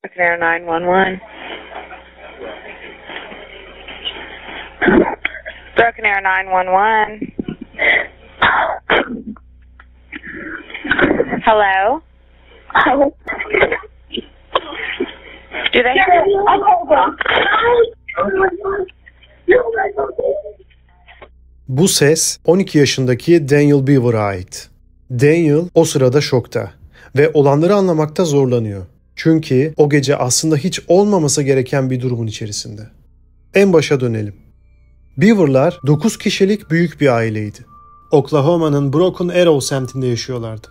Air 911. Broken Air 911. Hello? Do they hear me? Bu ses 12 yaşındaki Daniel Bever'a ait. Daniel o sırada şokta ve olanları anlamakta zorlanıyor. Çünkü o gece aslında hiç olmaması gereken bir durumun içerisinde. En başa dönelim. Beverlar 9 kişilik büyük bir aileydi. Oklahoma'nın Broken Arrow semtinde yaşıyorlardı.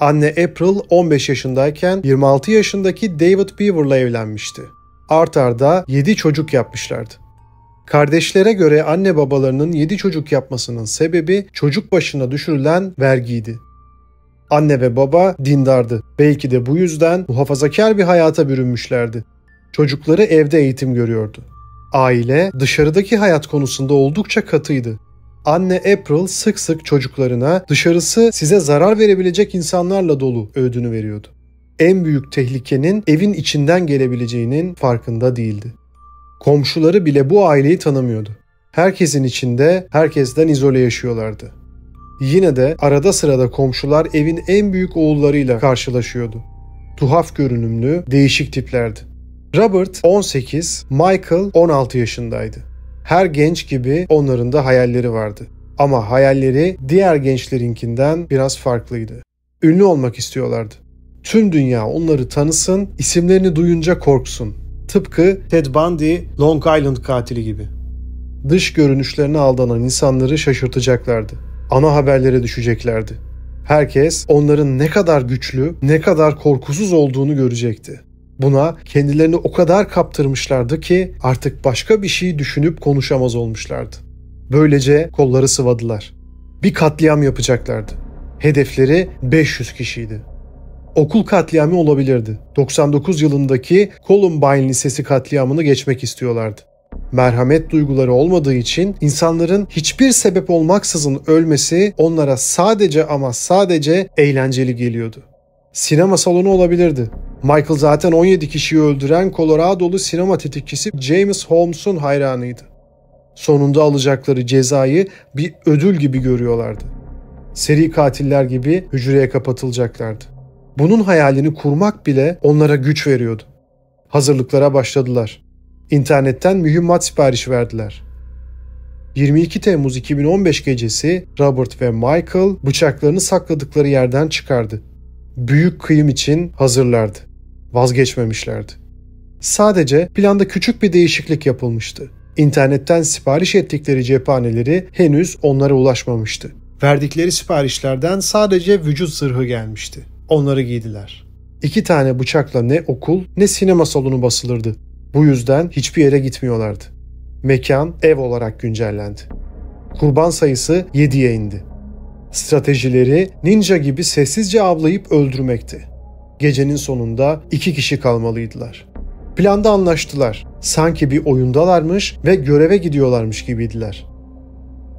Anne April 15 yaşındayken 26 yaşındaki David Bever'la evlenmişti. Art arda 7 çocuk yapmışlardı. Kardeşlere göre anne babalarının 7 çocuk yapmasının sebebi çocuk başına düşürülen vergiydi. Anne ve baba dindardı. Belki de bu yüzden muhafazakar bir hayata bürünmüşlerdi. Çocukları evde eğitim görüyordu. Aile dışarıdaki hayat konusunda oldukça katıydı. Anne April sık sık çocuklarına dışarısı size zarar verebilecek insanlarla dolu öğüdünü veriyordu. En büyük tehlikenin evin içinden gelebileceğinin farkında değildi. Komşuları bile bu aileyi tanımıyordu. Herkesin içinde, herkesten izole yaşıyorlardı. Yine de arada sırada komşular evin en büyük oğullarıyla karşılaşıyordu. Tuhaf görünümlü, değişik tiplerdi. Robert 18, Michael 16 yaşındaydı. Her genç gibi onların da hayalleri vardı. Ama hayalleri diğer gençlerinkinden biraz farklıydı. Ünlü olmak istiyorlardı. Tüm dünya onları tanısın, isimlerini duyunca korksun. Tıpkı Ted Bundy, Long Island katili gibi. Dış görünüşlerine aldanan insanları şaşırtacaklardı. Ana haberlere düşeceklerdi. Herkes onların ne kadar güçlü, ne kadar korkusuz olduğunu görecekti. Buna kendilerini o kadar kaptırmışlardı ki artık başka bir şey düşünüp konuşamaz olmuşlardı. Böylece kolları sıvadılar. Bir katliam yapacaklardı. Hedefleri 500 kişiydi. Okul katliamı olabilirdi. 99 yılındaki Columbine Lisesi katliamını geçmek istiyorlardı. Merhamet duyguları olmadığı için insanların hiçbir sebep olmaksızın ölmesi onlara sadece ama sadece eğlenceli geliyordu. Sinema salonu olabilirdi. Michael zaten 17 kişiyi öldüren Colorado'lu sinema tetikçisi James Holmes'un hayranıydı. Sonunda alacakları cezayı bir ödül gibi görüyorlardı. Seri katiller gibi hücreye kapatılacaklardı. Bunun hayalini kurmak bile onlara güç veriyordu. Hazırlıklara başladılar. İnternetten mühimmat siparişi verdiler. 22 Temmuz 2015 gecesi Robert ve Michael bıçaklarını sakladıkları yerden çıkardı. Büyük kıyım için hazırlardı. Vazgeçmemişlerdi. Sadece planda küçük bir değişiklik yapılmıştı. İnternetten sipariş ettikleri cephaneleri henüz onlara ulaşmamıştı. Verdikleri siparişlerden sadece vücut zırhı gelmişti. Onları giydiler. 2 tane bıçakla ne okul ne sinema salonu basılırdı. Bu yüzden hiçbir yere gitmiyorlardı. Mekan ev olarak güncellendi. Kurban sayısı 7'ye indi. Stratejileri ninja gibi sessizce avlayıp öldürmekti. Gecenin sonunda 2 kişi kalmalıydılar. Planda anlaştılar. Sanki bir oyundalarmış ve göreve gidiyorlarmış gibiydiler.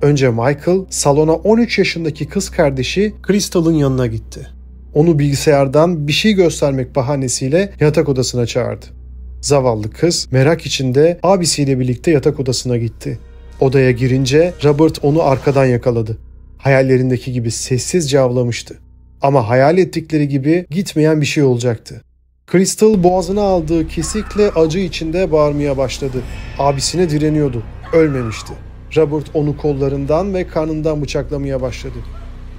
Önce Michael salona 13 yaşındaki kız kardeşi Crystal'ın yanına gitti. Onu bilgisayardan bir şey göstermek bahanesiyle yatak odasına çağırdı. Zavallı kız merak içinde abisiyle birlikte yatak odasına gitti. Odaya girince Robert onu arkadan yakaladı. Hayallerindeki gibi sessizce avlamıştı. Ama hayal ettikleri gibi gitmeyen bir şey olacaktı. Crystal boğazına aldığı kesikle acı içinde bağırmaya başladı. Abisine direniyordu. Ölmemişti. Robert onu kollarından ve karnından bıçaklamaya başladı.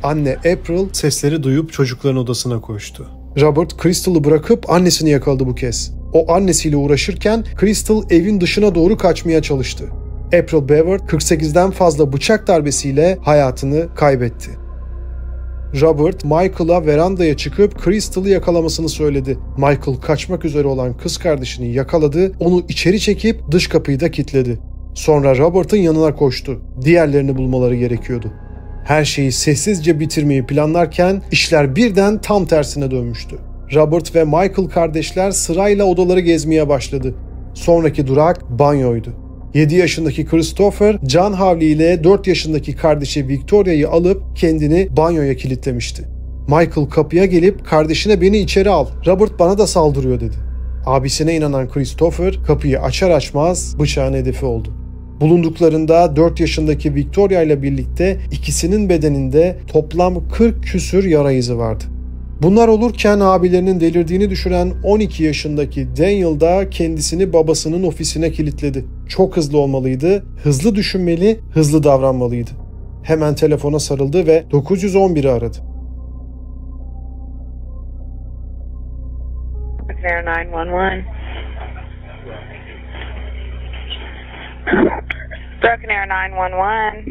Anne April sesleri duyup çocukların odasına koştu. Robert Crystal'ı bırakıp annesini yakaladı bu kez. O annesiyle uğraşırken Crystal evin dışına doğru kaçmaya çalıştı. April Bever 48'den fazla bıçak darbesiyle hayatını kaybetti. Robert, Michael'a verandaya çıkıp Crystal'ı yakalamasını söyledi. Michael kaçmak üzere olan kız kardeşini yakaladı, onu içeri çekip dış kapıyı da kilitledi. Sonra Robert'ın yanına koştu. Diğerlerini bulmaları gerekiyordu. Her şeyi sessizce bitirmeyi planlarken işler birden tam tersine dönmüştü. Robert ve Michael kardeşler sırayla odaları gezmeye başladı. Sonraki durak banyoydu. 7 yaşındaki Christopher, can havliyle 4 yaşındaki kardeşi Victoria'yı alıp kendini banyoya kilitlemişti. Michael kapıya gelip kardeşine beni içeri al, Robert bana da saldırıyor dedi. Abisine inanan Christopher kapıyı açar açmaz bıçağın hedefi oldu. Bulunduklarında 4 yaşındaki Victoria ile birlikte ikisinin bedeninde toplam 40 küsür yara izi vardı. Bunlar olurken abilerinin delirdiğini düşüren 12 yaşındaki Daniel da kendisini babasının ofisine kilitledi. Çok hızlı olmalıydı, hızlı düşünmeli, hızlı davranmalıydı. Hemen telefona sarıldı ve 911'i aradı. There 911. Broken Arrow 911.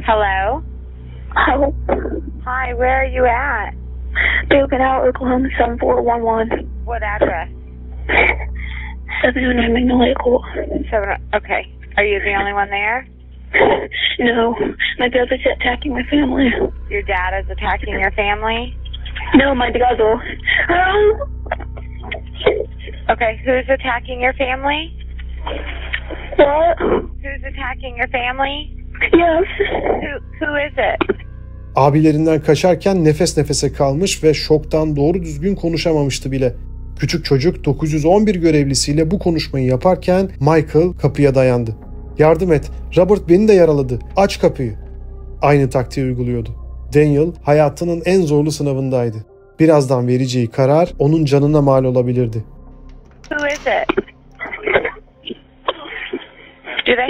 Hello? Hello. Hi, where are you at? Broken Arrow, Oklahoma 7411. What address? 709 Magnolia Court. Okay. Are you the only one there? No, my brother's attacking my family. Your dad is attacking your family? No, my brother. Okay, who's attacking your family? What? Who's attacking your family? Yes. Who is it? Abilerinden kaçarken nefes nefese kalmış ve şoktan doğru düzgün konuşamamıştı bile. Küçük çocuk 911 görevlisiyle bu konuşmayı yaparken Michael kapıya dayandı. "Yardım et, Robert beni de yaraladı, aç kapıyı." Aynı taktiği uyguluyordu. Daniel hayatının en zorlu sınavındaydı. Birazdan vereceği karar onun canına mal olabilirdi. Who is it? Do they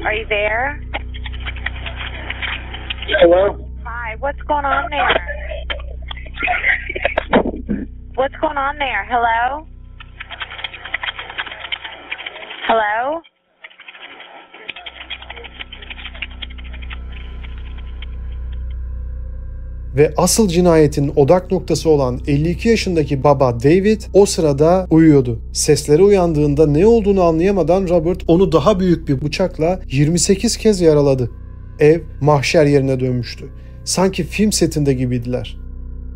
Are you there? Hello? Hi, what's going on there? What's going on there? Hello? Hello? Ve asıl cinayetin odak noktası olan 52 yaşındaki baba David o sırada uyuyordu. Sesleri uyandığında ne olduğunu anlayamadan Robert onu daha büyük bir bıçakla 28 kez yaraladı. Ev mahşer yerine dönmüştü. Sanki film setinde gibiydiler.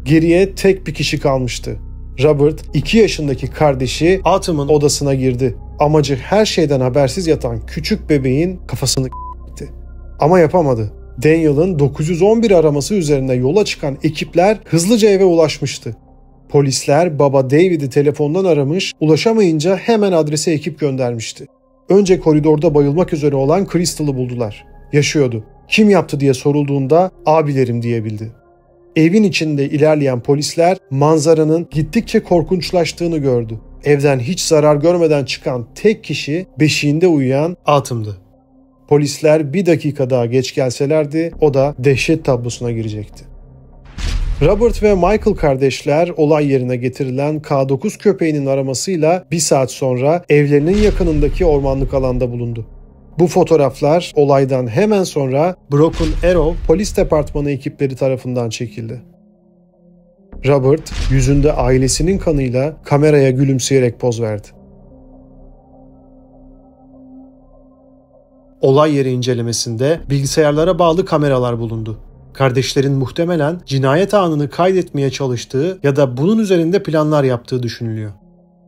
Geriye tek bir kişi kalmıştı. Robert 2 yaşındaki kardeşi Autumn'ın odasına girdi. Amacı her şeyden habersiz yatan küçük bebeğin kafasını gitti. Ama yapamadı. Daniel'ın 911 araması üzerine yola çıkan ekipler hızlıca eve ulaşmıştı. Polisler baba David'i telefondan aramış, ulaşamayınca hemen adrese ekip göndermişti. Önce koridorda bayılmak üzere olan Crystal'ı buldular. Yaşıyordu. Kim yaptı diye sorulduğunda abilerim diyebildi. Evin içinde ilerleyen polisler manzaranın gittikçe korkunçlaştığını gördü. Evden hiç zarar görmeden çıkan tek kişi beşiğinde uyuyan Autumn'dı. Polisler bir dakika daha geç gelselerdi o da dehşet tablosuna girecekti. Robert ve Michael kardeşler olay yerine getirilen K9 köpeğinin aramasıyla bir saat sonra evlerinin yakınındaki ormanlık alanda bulundu. Bu fotoğraflar olaydan hemen sonra Broken Arrow polis departmanı ekipleri tarafından çekildi. Robert yüzünde ailesinin kanıyla kameraya gülümseyerek poz verdi. Olay yeri incelemesinde bilgisayarlara bağlı kameralar bulundu. Kardeşlerin muhtemelen cinayet anını kaydetmeye çalıştığı ya da bunun üzerinde planlar yaptığı düşünülüyor.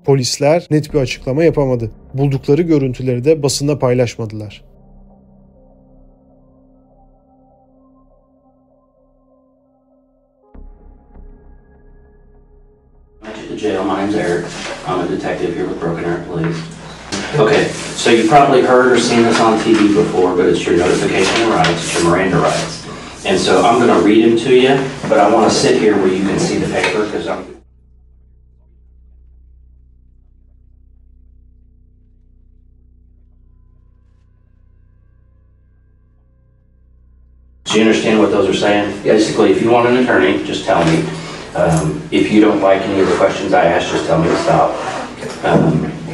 Polisler net bir açıklama yapamadı. Buldukları görüntüleri de basında paylaşmadılar. To the jail. My name's Eric. I'm a detective here with Broken Arrow Police. Okay, so you've probably heard or seen this on TV before, but it's your notification rights, it's your Miranda rights. And so I'm going to read them to you, but I want to sit here where you can see the paper because I'm... Do you understand what those are saying? Basically, if you want an attorney, just tell me. If you don't like any of the questions I ask, just tell me to stop.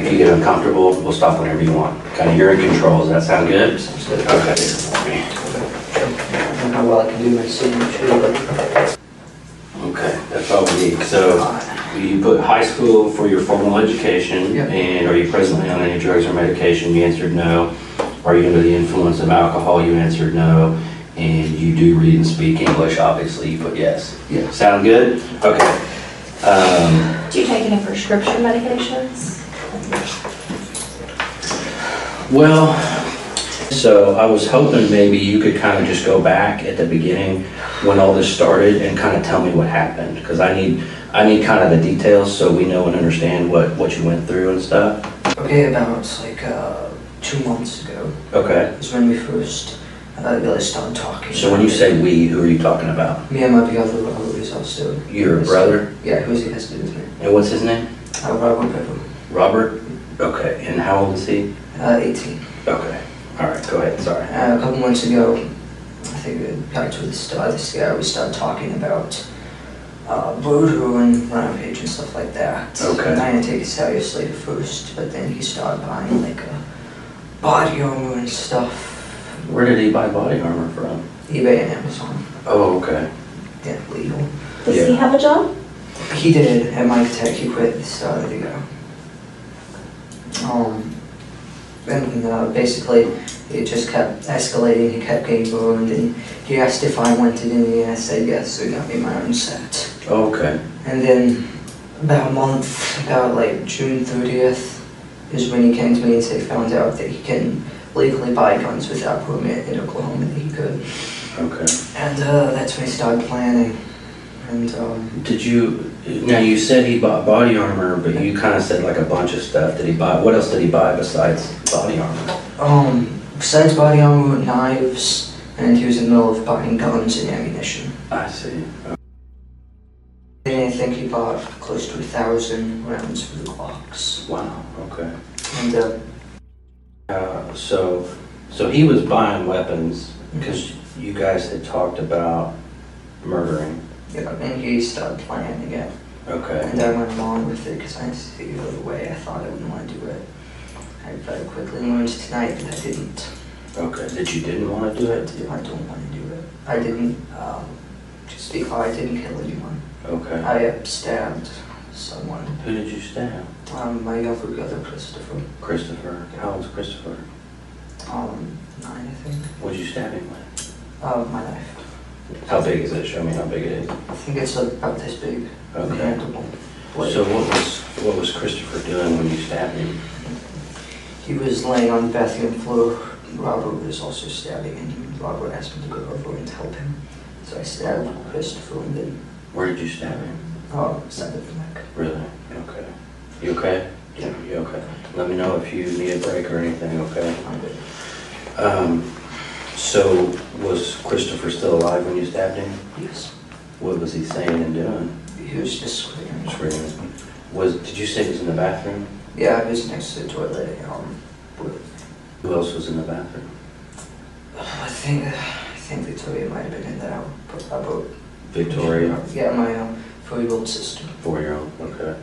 If you get uncomfortable, we'll stop whenever you want. Kind of, you're in control. Does that sound good? Okay. How well I can do my signature. Okay, that's all we need. So you put high school for your formal education, Yep. And are you presently on any drugs or medication? You answered no. Are you under the influence of alcohol? You answered no. And you do read and speak English, obviously. You put yes. Yes. Sound good? Okay. Do you take any prescription medications? Well, so I was hoping maybe you could kind of just go back at the beginning when all this started and kind of tell me what happened, because I need kind of the details so we know and understand what you went through and stuff. Okay, about like 2 months ago. Okay. Is when we first really started talking. So when you say we, who are you talking about? Me and my brother Robert is also. Your brother? Yeah, who's he has to do with me. And what's his name? Robert Bever. Robert? Okay. And how old is he? 18. Okay. All right. Go ahead. Sorry. A couple months ago, I think back to the start of this year, we started talking about voodoo and rampage and stuff like that. Okay. And I didn't take it seriously at first, but then he started buying like a body armor and stuff. Where did he buy body armor from? eBay and Amazon. Oh, okay. Yeah, legal. Does Yeah. he have a job? He did at Mike Tech. He quit at the start of the year. And basically, it just kept escalating. He kept getting burned, and he asked if I wanted any, and I said yes, so he got me my own set. Oh, okay. And then about a month, about like June 30th, is when he came to me and said he found out that he can legally buy guns without permit in Oklahoma, that he could. Okay. And that's when he started planning. And Did you, now you said he bought body armor, but you kind of said like a bunch of stuff. Did he buy, what else did he buy besides body armor? Besides body armor, knives, and he was in the middle of buying guns and ammunition. I see. And I think he bought close to 1,000 rounds for the Glocks. Wow, okay. And So he was buying weapons because you guys had talked about murdering. yeah, and he started planning it. Okay. And I went along with it because I didn't see the other way. I thought I wouldn't want to do it. I very quickly learned tonight that I didn't. Okay, that you didn't want to do it? I don't want to do it. I didn't, just be clear, I didn't kill anyone. Okay. I stabbed someone. Who did you stab? My younger brother, Christopher. Christopher. How old's Christopher? 9, I think. What'd you stab him with? My knife. How big is it? Show me how big it is. I think it's about this big. Okay. Mandible blade. So what was Christopher doing when you stabbed him? He was laying on the bathroom floor. Robert was also stabbing, and Robert asked me to go over and help him. So I stabbed Christopher, and then Where did you stab him? stabbed the neck. Really? Okay. You okay? Yeah. You okay? Let me know if you need a break or anything, okay? I'm good. So was Christopher still alive when you stabbed him? Yes. What was he saying and doing? He was just screaming. Screaming. Did you say he was in the bathroom? Yeah, I was next to the toilet. Who else was in the bathroom? I think Victoria might have been in there. About Victoria? Yeah, my 4-year-old sister. 4-year-old, okay.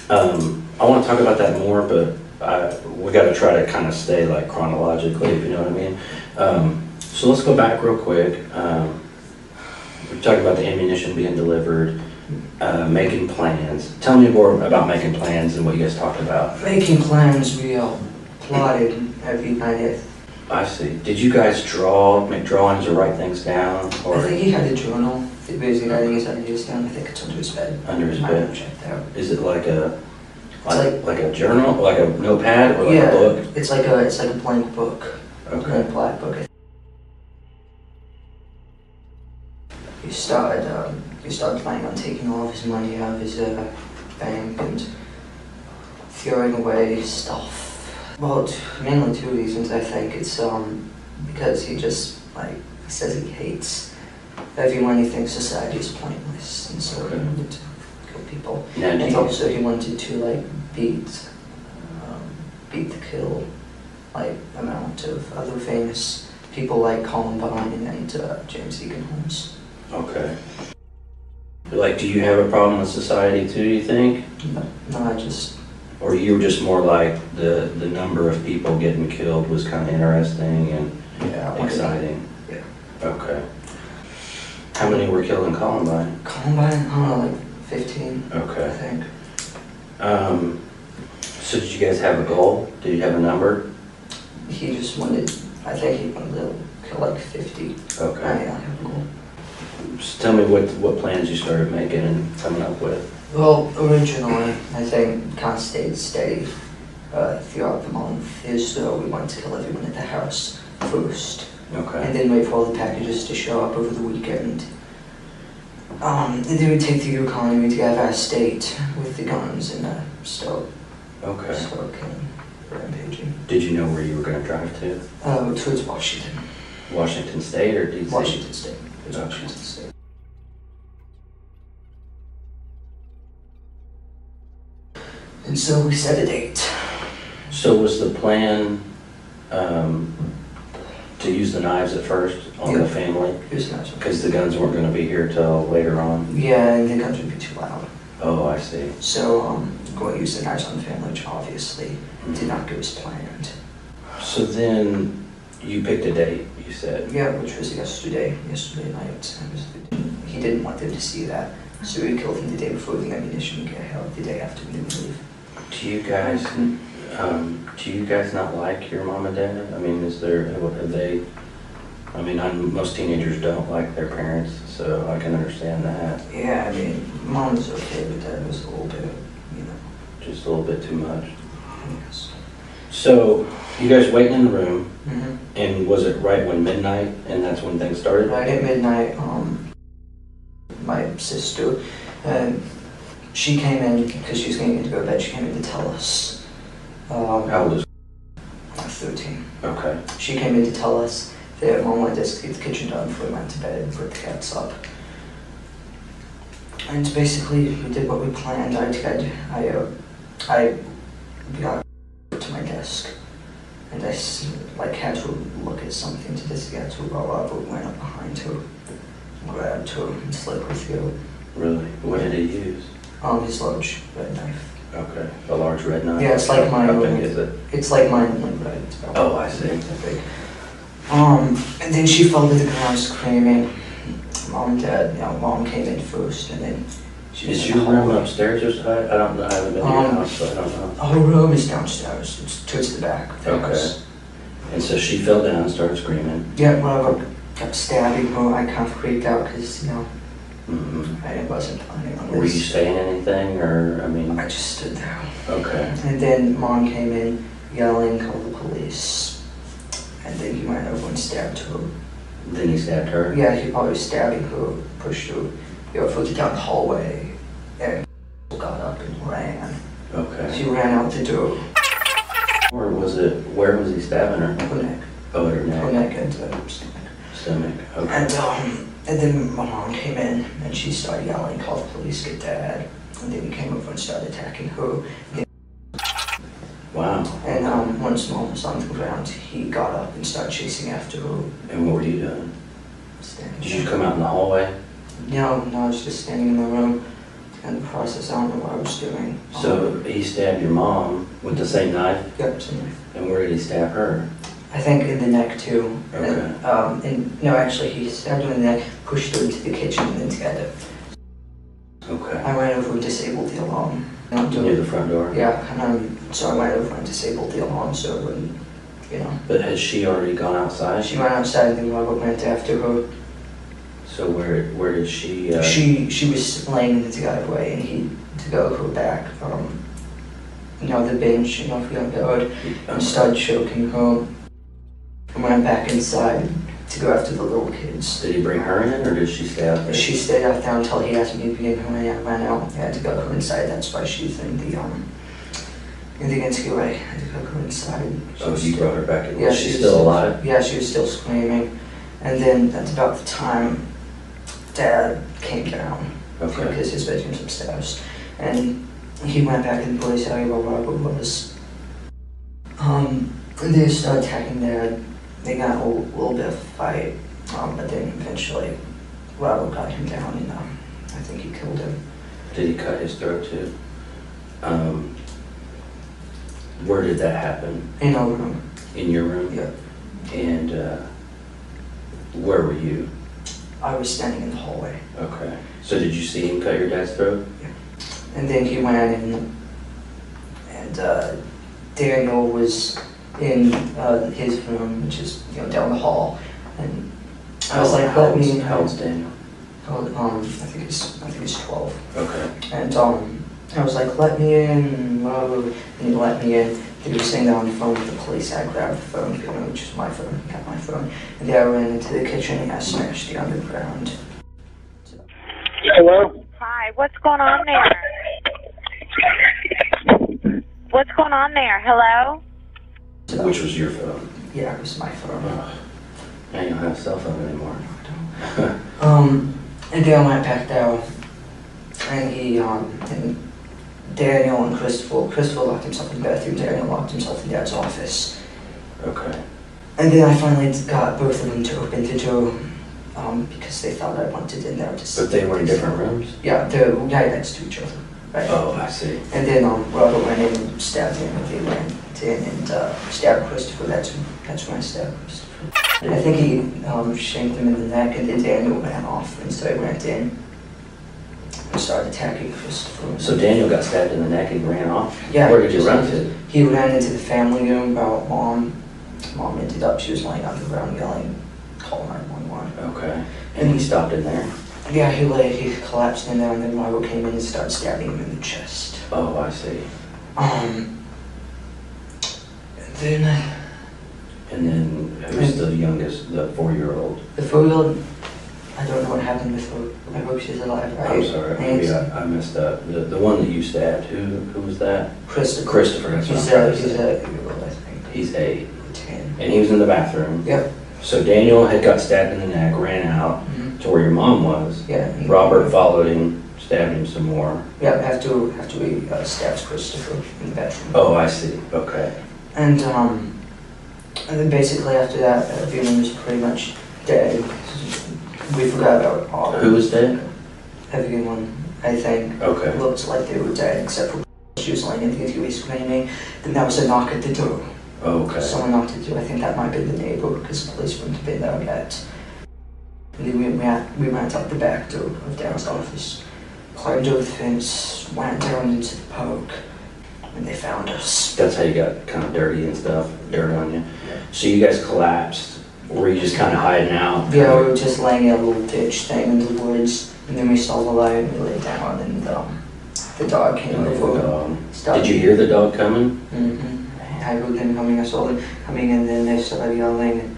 I want to talk about that more, but we got to try to kind of stay like chronologically, if you know what I mean. So let's go back real quick. We're talking about the ammunition being delivered, making plans. Tell me more about making plans and what you guys talked about. Making plans, we plotted every night. I see. Did you guys make drawings or write things down? Or I think he had a journal. He was basically writing his ideas down. I think it's under his bed. Under his I bed? haven't checked out. Is it like a like a journal, like a notepad, or like yeah, a book? it's like a blank book. Okay. A black book. He started planning on taking all of his money out of his bank and throwing away stuff. Well, mainly 2 reasons, I think. It's because he just says he hates everyone. He thinks society is pointless, and so he wanted to kill people. Now, And also he wanted to beat the kill amount of other famous people like Columbine and James Egan Holmes. Okay. Do you have a problem with society too, do you think? No, I just... Or you were just more like the number of people getting killed was kind of interesting and exciting? Yeah. Okay. How many were killed in Columbine? Columbine? I don't know, 15, Okay. I think. So did you guys have a goal? Did you have a number? He just wanted, I think he wanted to kill 50. Okay. I don't have a goal. Just tell me what plans you started making and coming up with. Well, originally, I think kind of stayed steady. throughout the month is we want to kill everyone at the house first. Okay. And then wait for all the packages to show up over the weekend. And then we take the Yukon and we drive our state with the guns and start killing, rampaging. Did you know where you were going to drive to? Towards Washington. Washington State or DC? Washington State. It was Okay. Washington State. And so we set a date. So was the plan to use the knives at first on the family? Here's the next one. Because the guns weren't going to be here till later on? Yeah, and the guns would be too loud. Oh, I see. So going to use the knives on the family, which obviously did not go as planned. So then you picked a date, you said? Yeah, which was yesterday night. He didn't want them to see that, so we killed him the day before the ammunition would get held, the day after we didn't leave. Do you guys not like your mom and dad? I mean, have they, I mean, most teenagers don't like their parents, so I can understand that. Yeah, I mean, mom was okay, but dad was a little bit, Just a little bit too much. Yes. So, you guys waiting in the room, Mm-hmm. and was it right when midnight, and that's when things started? Right at midnight, my sister, she came in because she was going to go to bed. She came in to tell us. How old is 13. Okay. She came in to tell us that mom wanted us to get the kitchen done before we went to bed and put the cats up. And basically, we did what we planned. I got to my desk, and I had to look at something to just get to roll up. We went up behind her, grabbed her, and slit her throat. Really? What did he use? His large red knife. Okay. A large red knife? Yeah, it's like mine. How big is it? It's like mine, like red. It's about Oh, I see. that big. And then she fell to the ground screaming. Mom came in first, and then she Is was your in the room hallway. upstairs or something? I don't know. I haven't been to your house, so I don't know. Her room is downstairs. It's towards the back of the Okay. house. And so she fell down and started screaming. Yeah, well, I kept stabbing her. I kind of freaked out because, Mm-hmm. I wasn't planning on Were you this. saying anything, or, I mean? I just stood there. Okay. And then Mom came in yelling, call the police. And then he went over and stabbed her. Then he stabbed her? Yeah, he probably was stabbing her, pushed her, further down the hallway, and got up and ran. Okay. She ran out the door. Or was it, where was he stabbing her? Her neck. Oh, at her Her neck? neck and stomach. Stomach, okay. And then my mom came in and she started yelling, call the police, get dad. And then he came over and started attacking her. Wow. And once mom was on the ground, he got up and started chasing after her. And what were you doing? Standing Did you there. come out in the hallway? No, I was just standing in my room. In the process, I don't know what I was doing. So he stabbed your mom with the same knife? Yep, same. And where did he stab her? I think in the neck too. Okay. And no, actually, he stabbed her in the neck, pushed her into the kitchen, and then together. Okay. I went over and disabled the alarm. Near the front door? Yeah, and so I went over and disabled the alarm so it wouldn't, But has she already gone outside? She went outside and then Robert went after her. So where did she? She was laying in the driveway and he to go her back, the bench, for the yard, and started choking her. And went back inside to go after the little kids. Did he bring her in, or did she stay out there? She stayed out there until he asked me to be in her, and I ran out. I had to go her inside. That's why she's in the interview. I had to go her inside. Oh, you brought her back in. Yeah, She's still alive? Yeah, she was still screaming. And then at about the time Dad came down, Okay. because his bedroom's upstairs, and he went back in the police area where Robert was. And they started attacking Dad. They got a little bit of a fight, but then eventually Robert got him down, and I think he killed him. Did he cut his throat too? Where did that happen? In our room. In your room? Yeah. And where were you? I was standing in the hallway. Okay. So did you see him cut your dad's throat? Yeah. And then he went in, and Daniel was in his room, which is down the hall, and I was like, let me. How old's Daniel? I think he's 12. Okay. And I was like, let me in, and he let me in. he was sitting there on the phone with the police. I grabbed the phone, which was my phone, got my phone, and then I ran into the kitchen and I smashed the underground. Hello? Hi, what's going on there? What's going on there? Hello? So, Which was your phone? yeah, it was my phone. Now you don't have a cell phone anymore. And then I went back down, and and Daniel and Christopher locked himself in the bathroom, Daniel locked himself in Dad's office. Okay. And then I finally got both of them to open the door, because they thought I wanted in there to But they were in different rooms? Yeah, they're right next to each other. Right? Oh, I see. And then Robert went in and stabbed him, and they went in and stabbed Christopher. That's when I stabbed Christopher. I think he shanked him in the neck, and then Daniel ran off, and so I went in and started attacking Christopher. So Daniel got stabbed in the neck and ran off? Yeah. Where did you run to? He ran into the family room about Mom. Mom ended up, she was laying on the ground yelling, call 911. Okay. And he stopped in there? Yeah, he collapsed in there, and then Robert came in and started stabbing him in the chest. Oh, I see. And then who's the youngest, the 4-year-old? The 4-year-old, I don't know what happened with her. I hope she's alive. I'm sorry, maybe I messed up. The one that you stabbed, who was that? Christopher. Christopher, that's what I'm He's trying to say. 8-year-old, I think. He's 8. 10. And he was in the bathroom. Yep. So Daniel had got stabbed in the neck, ran out to where your mom was. Yeah. Robert followed him, stabbed him some more. Yeah, after we stabbed Christopher in the bedroom. Oh, I see. Okay. And then basically after that, everyone was pretty much dead. We forgot about all. Who was dead? Everyone, I think, Okay. looked like they were dead, except for she was laying in the ICU screaming. Then there was a knock at the door. Okay. Someone knocked at the door. I think that might have been the neighbor, because the police wouldn't have been there yet. And then we went out the back door of Dad's office, climbed over the fence, went down into the park, and they found us. That's how you got kind of dirty and stuff, dirt on you. So you guys collapsed. Were you just kind of hiding out? Yeah, we were just laying in a little ditch thing in the woods, and then we saw the light and we lay down, and the dog came over. Did you hear the dog coming? Mm-hmm. I heard them coming, I saw them coming, and then they started yelling, and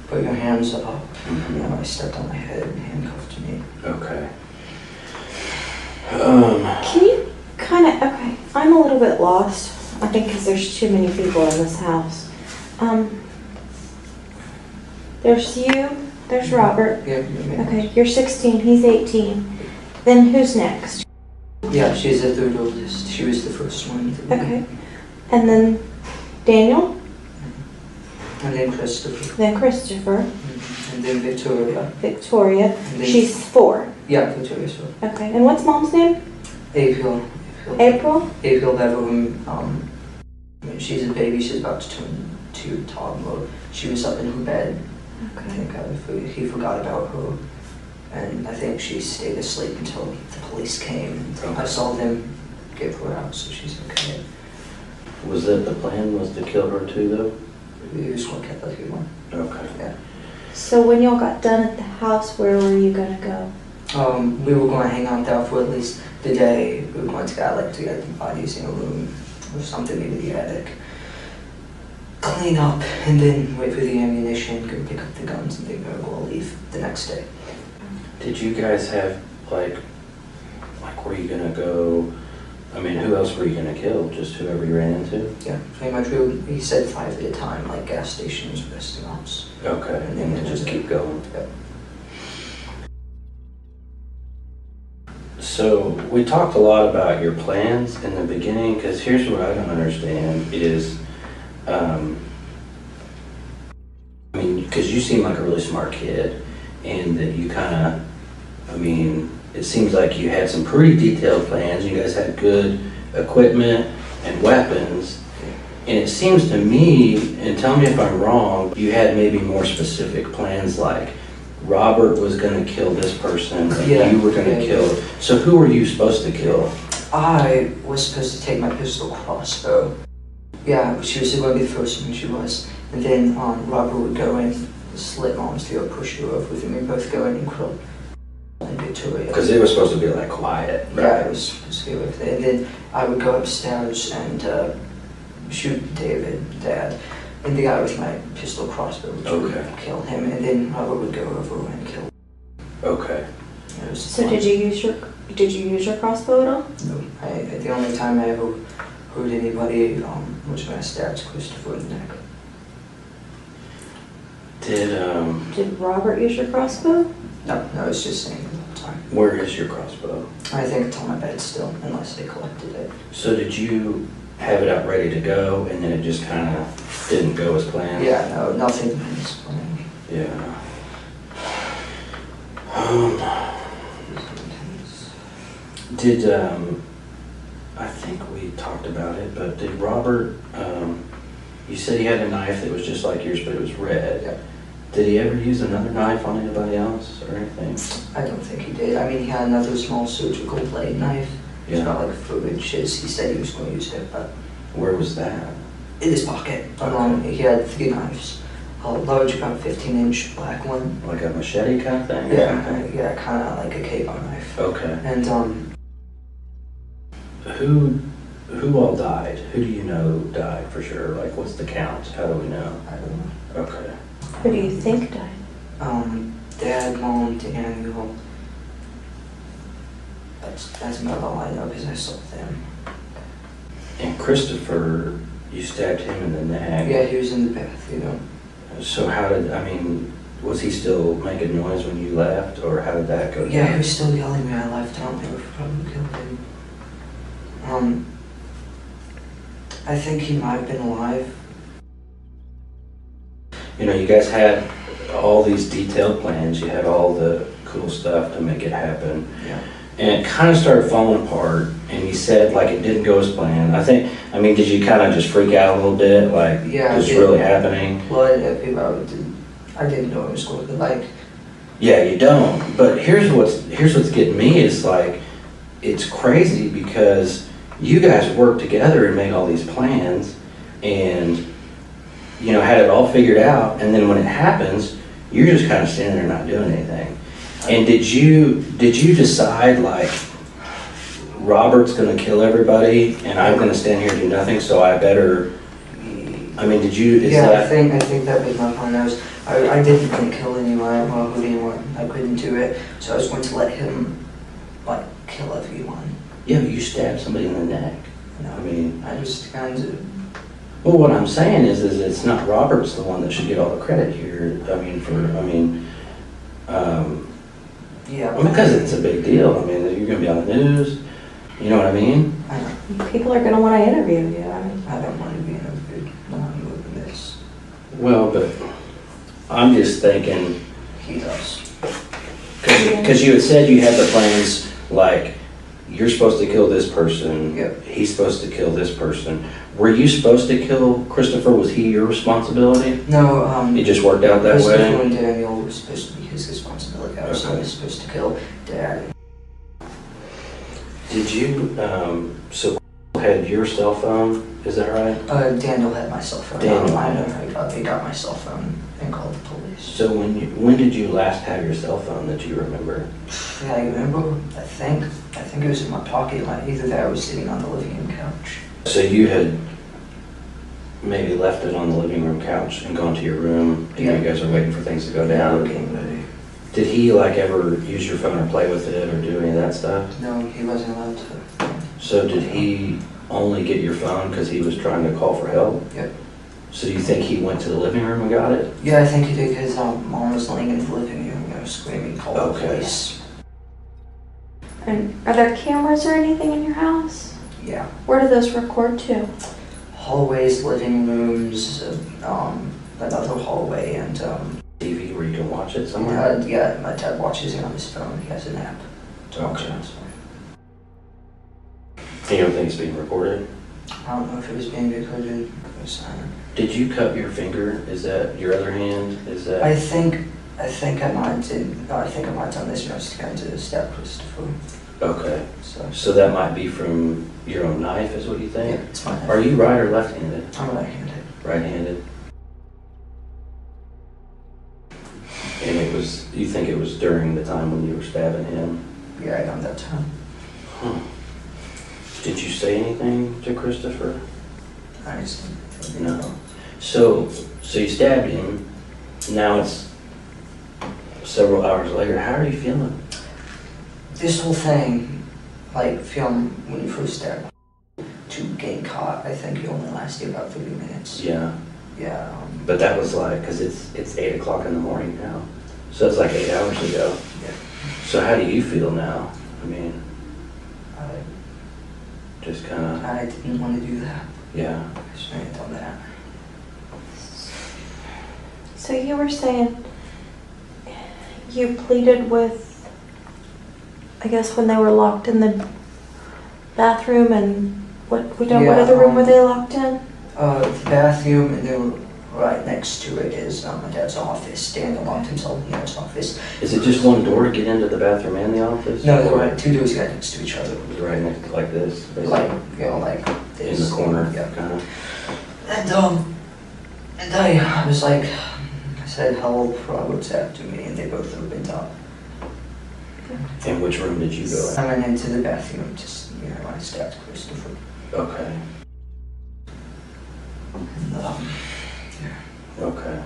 put your hands up. Mm-hmm. And I stepped on my head and handcuffed me. Okay. Can you okay, I'm a little bit lost, I think because there's too many people in this house. There's you, there's Robert. Yeah. Okay, you're 16, he's 18. Then who's next? Yeah, she's the third oldest. She was the first one. Okay. And then Daniel, And then Christopher. then Christopher, And then Victoria. Victoria. And then, She's 4. Yeah, Victoria's four. Okay, and what's mom's name? April. April? April Bever. She's a baby. She's about to turn 2 toddler. She was up in her bed. I Okay. think he forgot about her. And I think she stayed asleep until the police came. I saw them get her out, so she's okay. Was that the plan, was to kill her too, though? We just want to get that one. Okay. Yeah. So when y'all got done at the house, where were you gonna go? We were going to hang out there for at least the day. We were going to get the bodies in a room or something, maybe the attic. Clean up, and then wait for the ammunition, go pick up the guns, and then we'll leave the next day. Did you guys have, like, were you gonna go, I mean, who else were you gonna kill? Just whoever you ran into? Yeah, pretty much. He said 5 at a time, like gas stations, restaurants. Okay, and then just keep going. Yep. So we talked a lot about your plans in the beginning, because here's what I don't understand is, I mean, because you seem like a really smart kid, and that you kind of, I mean, it seems like you had some pretty detailed plans. You guys had good equipment and weapons, and it seems to me, and tell me if I'm wrong, you had maybe more specific plans, like Robert was going to kill this person, and you were going to kill. So who were you supposed to kill? I was supposed to take my pistol crossbow. Yeah, she was going to be the first one, she was. And then Robert would go in, slit Mom's throat, push her over, and we both go in and kill Victoria. Because it was supposed to be like quiet, right? Yeah, it was supposed to be with it. And then I would go upstairs and shoot David, Dad, and the guy with my pistol crossbow would kill him, and then Robert would go over and kill. Okay. So did you use your crossbow at all? No. The only time I ever hurt anybody was when I stabbed Christopher in the neck. Did Robert use your crossbow? No, it's just saying the whole time. Where is your crossbow? I think it's on my bed still, unless they collected it. So did you have it out ready to go, and then it just kind of didn't go as planned? Yeah, no, nothing is planned. Yeah. I think we talked about it, but did Robert, you said he had a knife that was just like yours, but it was red. Yeah. Did he ever use another knife on anybody else or anything? I don't think he did. I mean, he had another small surgical blade knife. It's not like footage. He said he was going to use it, but... Where was that? In his pocket. He had 3 knives. A large, about 15-inch black one. Like a machete kind of thing? Yeah, kind of like a cable knife. Okay. And, Who all died? Who do you know died for sure? Like, what's the count? How do we know? I don't know. Okay. Who do you think died? Dad, Mom, Daniel. That's about all I know because I saw them. And Christopher, you stabbed him in the neck. Yeah, he was in the bath, you know. So was he still making noise when you left, or how did that go down? Yeah, he was still yelling when I left. I don't think we probably killed him. I think he might have been alive. You know, you guys had all these detailed plans. You had all the cool stuff to make it happen. Yeah. And it kind of started falling apart, and you said, like, it didn't go as planned. Did you kind of just freak out a little bit? Like, yeah, what's really happening? Well, I didn't know it was going to be like. Yeah, you don't. But here's what's getting me is, like, it's crazy because you guys worked together and made all these plans and, you know, had it all figured out. And then when it happens, you're just kind of standing there not doing anything. And did you decide, like, Robert's going to kill everybody and I'm going to stand here and do nothing, so I better... I think that was my plan. I didn't want to kill anyone or hurt anyone. I couldn't do it, so I was going to let him, like, kill everyone. Yeah, but you stabbed somebody in the neck. No, I just kind of... Well, what I'm saying is it's not Robert's the one that should get all the credit here. Because it's a big deal. I mean, you're going to be on the news. You know what I mean? I know. People are going to want to interview you. I don't want to be interviewed. No, I'm moving this. Well, but I'm just thinking... He does. Because you had said you had the plans, like, you're supposed to kill this person. Yep. He's supposed to kill this person. Were you supposed to kill Christopher? Was he your responsibility? No, it just worked out that way? Christopher and Daniel were supposed to be his responsibility. I was only supposed to kill Dad. Did you, so had your cell phone, is that right? Daniel had my cell phone. Daniel. I know he got my cell phone and called the police. So when did you last have your cell phone that you remember? Yeah, I remember. I think it was in my pocket. Either that or I was sitting on the living room couch. So you had maybe left it on the living room couch and gone to your room, and you guys are waiting for things to go down? Yeah, getting ready. Did he, like, ever use your phone or play with it or do any of that stuff? No, he wasn't allowed to. So did he only get your phone because he was trying to call for help? Yep. So do you think he went to the living room and got it? Yeah, I think he did because Mom was laying in the living room, screaming, call the police. And are there cameras or anything in your house? Yeah. Where do those record to? Hallways, living rooms, another hallway, and TV where you can watch it somewhere? Yeah, my dad watches it on his phone. He has an app to watch it on his phone. You don't think it's being recorded? I don't know if it was being recorded. Did you cut your finger? Is that your other hand? Is that? I think I might have done this when I was trying to stab Christopher. Okay. So that might be from your own knife, is what you think? Yeah, it's my knife. Are you right or left-handed? I'm right-handed. Right-handed. And you think it was during the time when you were stabbing him? Yeah, right on that time. Huh. Did you say anything to Christopher? I just, No. So you stabbed him. Now it's several hours later. How are you feeling? This whole thing, like film when you first start to getting caught, I think it only lasted about 30 minutes. Yeah. Yeah. But that was like, because it's 8 o'clock in the morning now. So it's like 8 hours ago. Yeah. So how do you feel now? I mean, I, just kind of, I didn't want to do that. yeah. I shouldn't have done that. So you were saying you pleaded with, I guess when they were locked in the bathroom and what other room were they locked in? The bathroom, and then right next to it is my dad's office. Dan locked himself in his office. Is it just one door to get into the bathroom and the office? No, they're right, two doors right next to each other. Right next, like this? Basically. Like, you know, like this. In the corner? Yeah. Kind of. And I was like, I said, help, Robert's after me, and they both opened up. And which room did you go in? I went into the bathroom, just, I stabbed Christopher. Okay. And, Okay.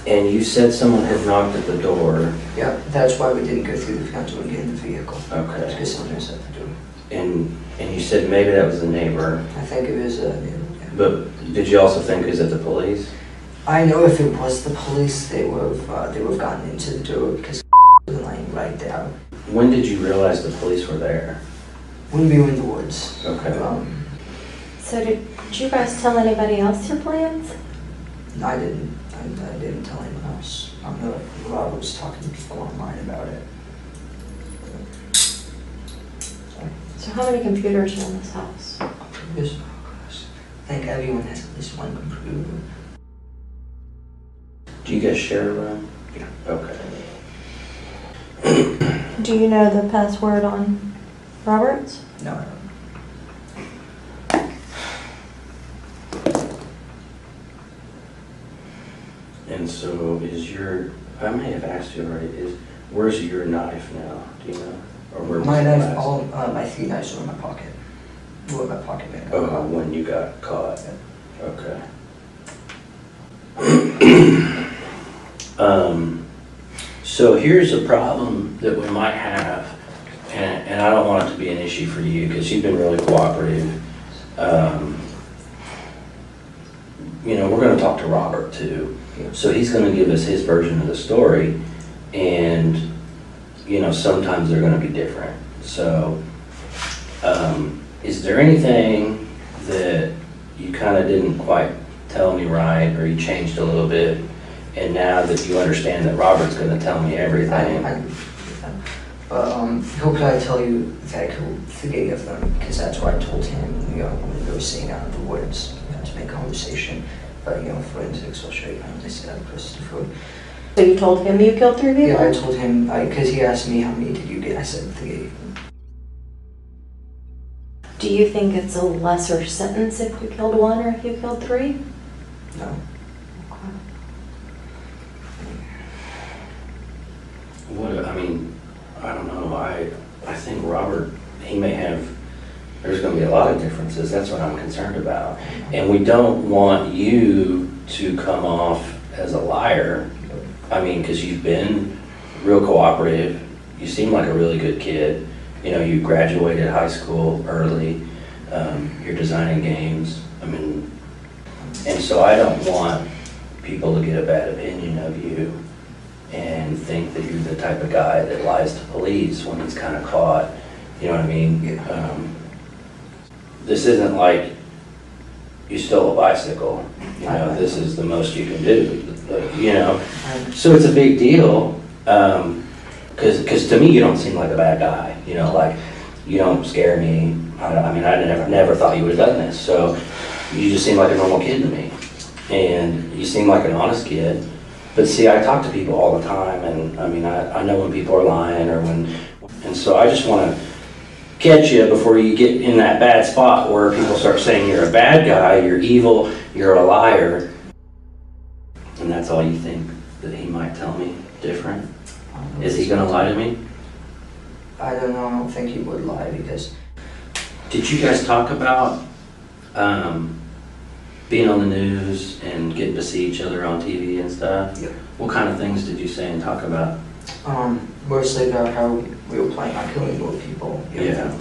And you said someone had knocked at the door. yeah, that's why we didn't go through the front door and get in the vehicle. Okay. Because someone was at the door. And you said maybe that was the neighbor. I think it was, yeah. But did you also think is it the police? I know if it was the police, they would have gotten into the door because was laying right there. When did you realize the police were there? When we were in the woods. Okay. So did you guys tell anybody else your plans? I didn't. I didn't tell anyone else. I know Rob was talking to people online about it. So how many computers are in this house? Yes, of course. I think everyone has at least one computer. Do you guys share a room? Yeah. Okay. Do you know the password on Robert's? No, I don't. And so I may have asked you already, where's your knife now? Do you know? Or where was My it knife, last? my 3 knives were in my pocket. Were in my pocket, man. Oh, when you got caught. Okay. So here's a problem that we might have, and I don't want it to be an issue for you because you've been really cooperative. We're going to talk to Robert too. So he's going to give us his version of the story, and sometimes they're going to be different. So is there anything that you kind of didn't quite tell me right, or you changed a little bit, and now that you understand that Robert's going to tell me everything? He'll probably tell you that he'll forgive them, because that's what I told him, when we were sitting out in the woods, to make conversation. But, forensics will show you how they set up Christopher. So you told him you killed 3 people? Yeah, I told him, because he asked me how many did you get, I said 3. Do you think it's a lesser sentence if you killed 1 or if you killed 3? No. I don't know. I think Robert, he may have, there's going to be a lot of differences. That's what I'm concerned about. And we don't want you to come off as a liar. Because you've been real cooperative. You seem like a really good kid. You graduated high school early. You're designing games. And so I don't want people to get a bad opinion of you and think that you're the type of guy that lies to police when he's kind of caught. You know what I mean? Yeah. This isn't like you stole a bicycle. This is the most you can do. So it's a big deal. Because to me, you don't seem like a bad guy. You don't scare me. I never thought you would have done this. So you just seem like a normal kid to me. And you seem like an honest kid. But see, I talk to people all the time, and I know when people are lying and so I just want to catch you before you get in that bad spot where people start saying you're a bad guy, you're evil, you're a liar. And that's all you think that he might tell me different? Is he going to lie to me? I don't know. I don't think he would lie because... Did you guys talk about Being on the news and getting to see each other on TV and stuff. Yep. What kind of things did you say and talk about? Mostly about how we were planning on killing more people. Yeah.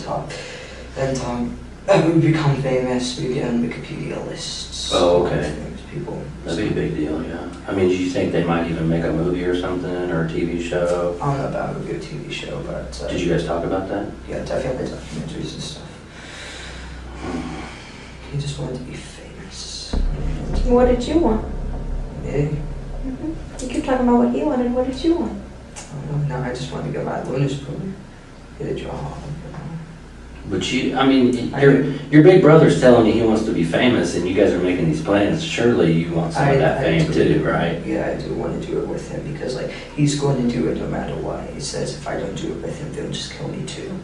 And we become famous. We get on Wikipedia lists. Oh, okay. Famous people. That'd be a big deal, yeah. I mean, do you think they might even make a movie or something, or a TV show? I don't know about a movie or TV show, but... Did you guys talk about that? Yeah, definitely documentaries and stuff. He just wanted to be famous. What did you want? Me? You keep talking about what he wanted. What did you want? I don't know. I just wanted to get my loans paid. Get a job. But your big brother's telling you he wants to be famous, and you guys are making these plans. Surely you want some of that fame too, right? Yeah, I do want to do it with him because, like, he's going to do it no matter what. He says if I don't do it with him, they'll just kill me too.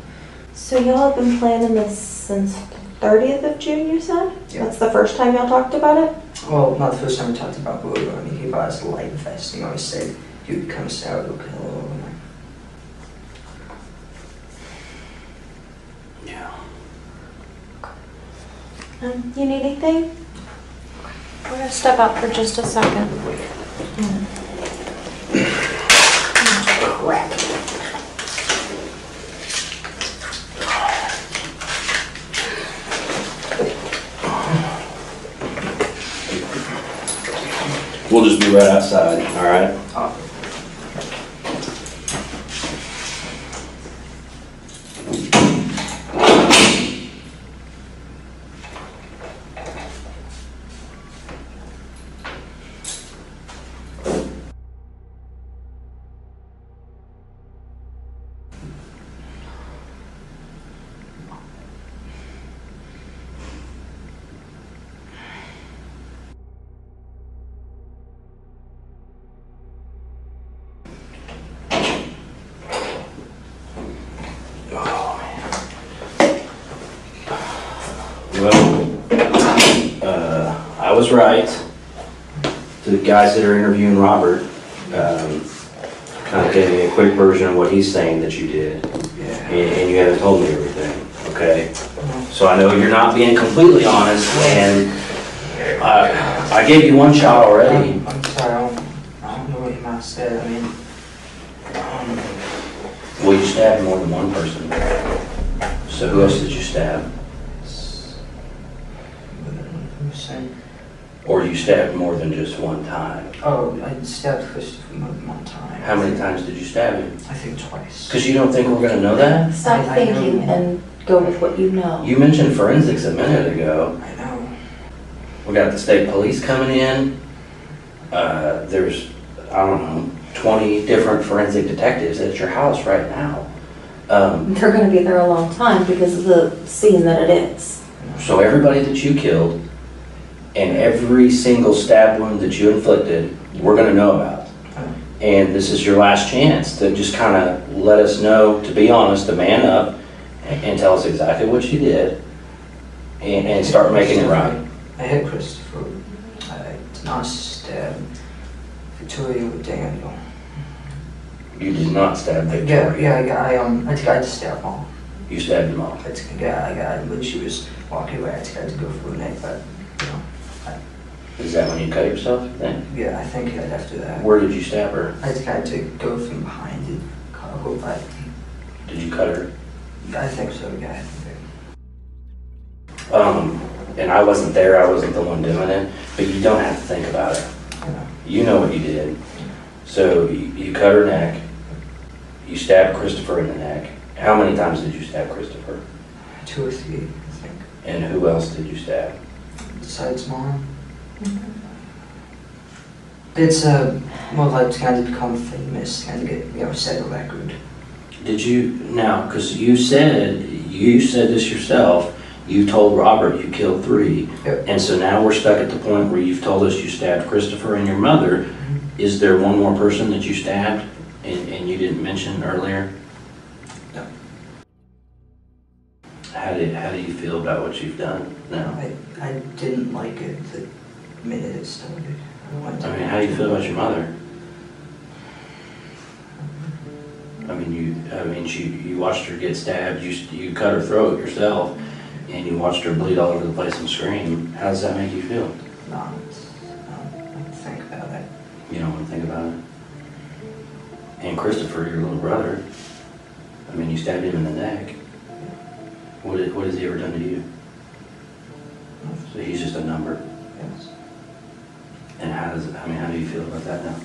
So y'all have been planning this since 30th of June, you said? Yeah. That's the first time y'all talked about it? Well, not the first time we talked about William. I mean, he bought us a light vest. He always said he would become a sourdough killer. Yeah. You need anything? We're gonna step out for just a second. Crap. We'll just be right outside, all right? I was right. The guys that are interviewing Robert kind of gave me a quick version of what he's saying that you did. Yeah. And you haven't told me everything, okay? So I know you're not being completely honest, and I gave you one shot already. I'm sorry, I don't know what you might have said. I mean, Well, you stabbed more than one person. So who else did you stab? Or you stabbed more than just one time? Oh, I stabbed Christopher more than one time. How many times did you stab him? I think twice. Because you don't think we're going to know that? Stop I thinking know. and go with what you know. You mentioned forensics a minute ago. I know. We got the state police coming in. There's, I don't know, 20 different forensic detectives at your house right now. They're going to be there a long time because of the scene that it is. So everybody that you killed and every single stab wound that you inflicted, we're going to know about. And this is your last chance to just kind of let us know, to be honest, to man up and tell us exactly what you did and start making it right. I hit Christopher. I did not stab Victoria with Daniel. You did not stab Victoria. Yeah, I tried to stab Mom. You stabbed them all. When she was walking away, I tried to go for her neck, but, you know. Is that when you cut yourself, you think? Yeah, I think after that. Where did you stab her? I tried to go from behind and cut her back. Did you cut her? I think so, yeah. And I wasn't there, I wasn't the one doing it, but you don't have to think about it. You know what you did. So you cut her neck, you stabbed Christopher in the neck. How many times did you stab Christopher? 2 or 3, I think. And who else did you stab? Besides Mom. It's more like trying to become famous, trying to get, set a record. Did you, now, because you said this yourself, you told Robert you killed 3, Yep. and so now we're stuck at the point where you've told us you stabbed Christopher and your mother. Mm-hmm. Is there one more person that you stabbed and you didn't mention earlier? No. How do you feel about what you've done now? I didn't like it the minute it started. I mean, how do you feel about your mother? I mean, you watched her get stabbed. You cut her throat yourself, and you watched her bleed all over the place and scream, how does that make you feel? No, I don't think about it. You don't want to think about it? And Christopher, your little brother, I mean, you stabbed him in the neck. What has he ever done to you? So he's just a number. Yes. And how do you feel about that now?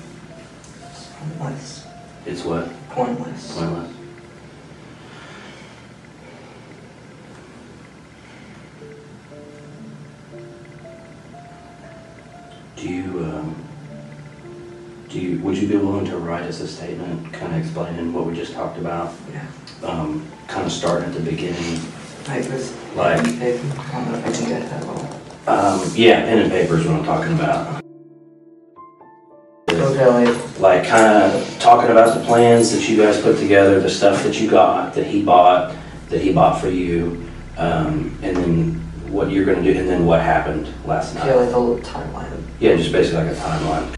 It's pointless. It's what? Pointless. Pointless. Would you be willing to write us a statement kind of explaining what we just talked about? Yeah. Kind of starting at the beginning. Like with Like- pen and paper. I don't know if I can get that all. Yeah, pen and paper is what I'm talking about. Okay, Like kind of talking about the plans that you guys put together, the stuff that you got, that he bought for you, and then what you're going to do, and then what happened last night. yeah, like a little timeline. Yeah, just basically like a timeline.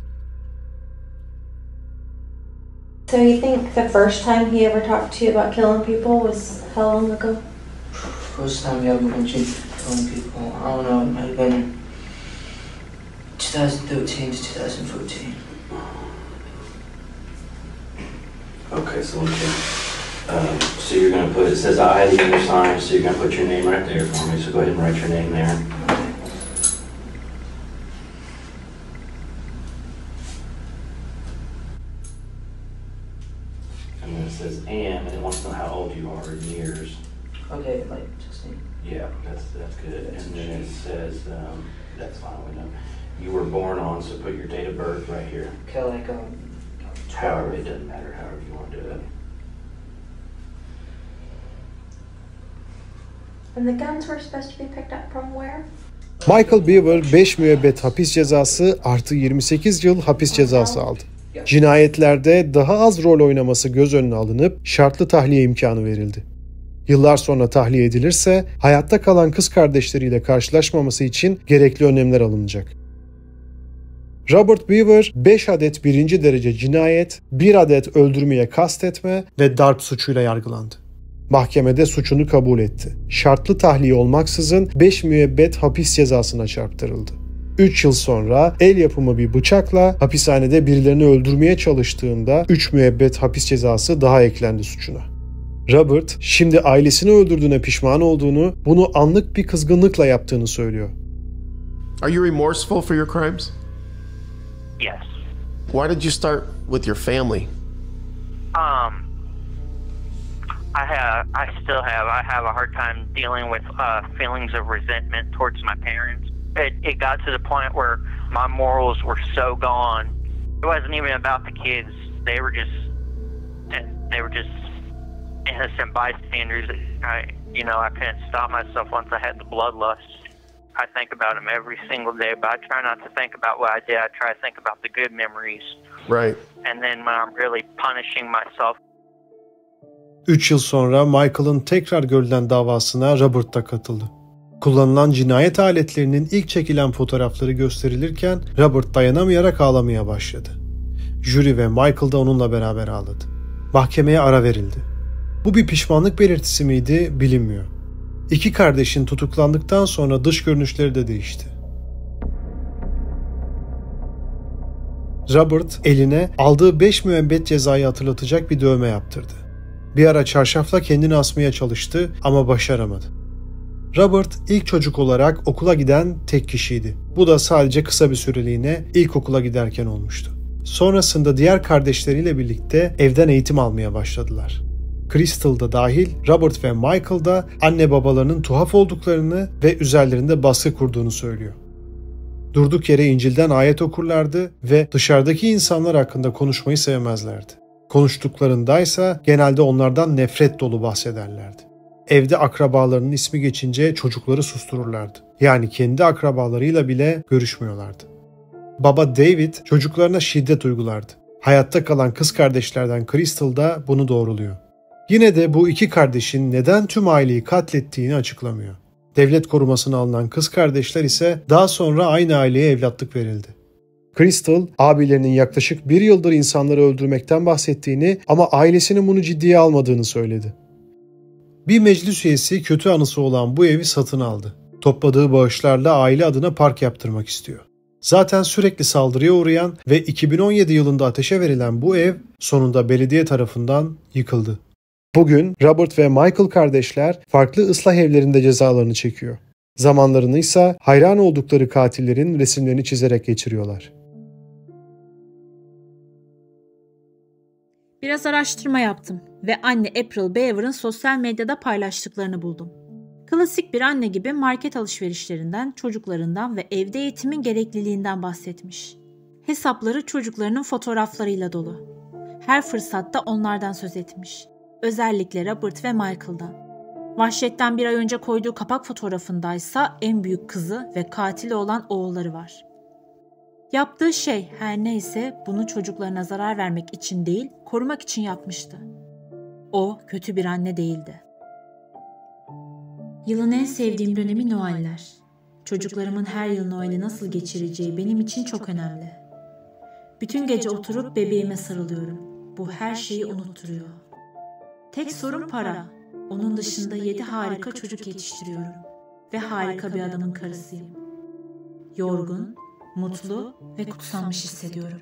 So you think the first time he ever talked to you about killing people was how long ago? First time we ever mentioned killing people, I don't know, it might have been 2013 to 2014. Okay, so so you're going to put, it says ID on your sign, so you're going to put your name right there for me, so go ahead and write your name there. And then it says and it wants to know how old you are in years. Okay, like 16. Yeah, that's good. And then it says, that's fine, we know. You were born on, so put your date of birth right here. Okay, like However, it doesn't matter, however you want to do it. And the guns were supposed to be picked up from where? Michael Bever 5 müebbet hapis cezası artı 28 yıl hapis cezası aldı. Cinayetlerde daha az rol oynaması göz önüne alınıp şartlı tahliye imkanı verildi. Yıllar sonra tahliye edilirse hayatta kalan kız kardeşleriyle karşılaşmaması için gerekli önlemler alınacak. Robert Bever 5 adet birinci derece cinayet, 1 adet öldürmeye kastetme ve darp suçuyla yargılandı. Mahkemede suçunu kabul etti. Şartlı tahliye olmaksızın 5 müebbet hapis cezasına çarptırıldı. 3 yıl sonra el yapımı bir bıçakla hapishanede birilerini öldürmeye çalıştığında 3 müebbet hapis cezası daha eklendi suçuna. Robert, şimdi ailesini öldürdüğüne pişman olduğunu, bunu anlık bir kızgınlıkla yaptığını söylüyor. Are you remorseful for your crimes? Yes. Why did you start with your family? I have a hard time dealing with feelings of resentment towards my parents. It got to the point where my morals were so gone. It wasn't even about the kids. They were just innocent bystanders. I couldn't stop myself once I had the bloodlust. I think about them every single day, but I try not to think about what I did. I try to think about the good memories. Right. And then when I'm really punishing myself. 3 yıl sonra Michael'ın tekrar görülen davasına Robert da katıldı. Kullanılan cinayet aletlerinin ilk çekilen fotoğrafları gösterilirken Robert dayanamayarak ağlamaya başladı. Jüri ve Michael da onunla beraber ağladı. Mahkemeye ara verildi. Bu bir pişmanlık belirtisi miydi bilinmiyor. İki kardeşin tutuklandıktan sonra dış görünüşleri de değişti. Robert eline aldığı 5 müebbet cezayı hatırlatacak bir dövme yaptırdı. Bir ara çarşafla kendini asmaya çalıştı ama başaramadı. Robert ilk çocuk olarak okula giden tek kişiydi. Bu da sadece kısa bir süreliğine ilkokula giderken olmuştu. Sonrasında diğer kardeşleriyle birlikte evden eğitim almaya başladılar. Crystal da dahil Robert ve Michael da anne babalarının tuhaf olduklarını ve üzerlerinde baskı kurduğunu söylüyor. Durduk yere İncil'den ayet okurlardı ve dışarıdaki insanlar hakkında konuşmayı sevmezlerdi. Konuştuklarındaysa genelde onlardan nefret dolu bahsederlerdi. Evde akrabalarının ismi geçince çocukları sustururlardı. Yani kendi akrabalarıyla bile görüşmüyorlardı. Baba David çocuklarına şiddet uygulardı. Hayatta kalan kız kardeşlerden Crystal da bunu doğruluyor. Yine de bu iki kardeşin neden tüm aileyi katlettiğini açıklamıyor. Devlet korumasına alınan kız kardeşler ise daha sonra aynı aileye evlatlık verildi. Crystal, abilerinin yaklaşık 1 yıldır insanları öldürmekten bahsettiğini ama ailesinin bunu ciddiye almadığını söyledi. Bir meclis üyesi kötü anısı olan bu evi satın aldı. Topladığı bağışlarla aile adına park yaptırmak istiyor. Zaten sürekli saldırıya uğrayan ve 2017 yılında ateşe verilen bu ev sonunda belediye tarafından yıkıldı. Bugün Robert ve Michael kardeşler farklı ıslah evlerinde cezalarını çekiyor. Zamanlarını ise hayran oldukları katillerin resimlerini çizerek geçiriyorlar. Biraz araştırma yaptım ve anne April Bever'ın sosyal medyada paylaştıklarını buldum. Klasik bir anne gibi market alışverişlerinden, çocuklarından ve evde eğitimin gerekliliğinden bahsetmiş. Hesapları çocuklarının fotoğraflarıyla dolu. Her fırsatta onlardan söz etmiş. Özellikle Robert ve Michael'dan. Vahşetten bir ay önce koyduğu kapak fotoğrafındaysa en büyük kızı ve katili olan oğulları var. Yaptığı şey her neyse bunu çocuklarına zarar vermek için değil, korumak için yapmıştı. O kötü bir anne değildi. Yılın en sevdiğim dönemi Noeller. Çocuklarımın her yıl Noel'i nasıl geçireceği benim için çok önemli. Bütün gece oturup bebeğime sarılıyorum. Bu her şeyi unutturuyor. Tek sorun para. Onun dışında 7 harika çocuk yetiştiriyorum. Ve harika bir adamın karısıyım. Yorgun, mutlu ve kutsanmış hissediyorum.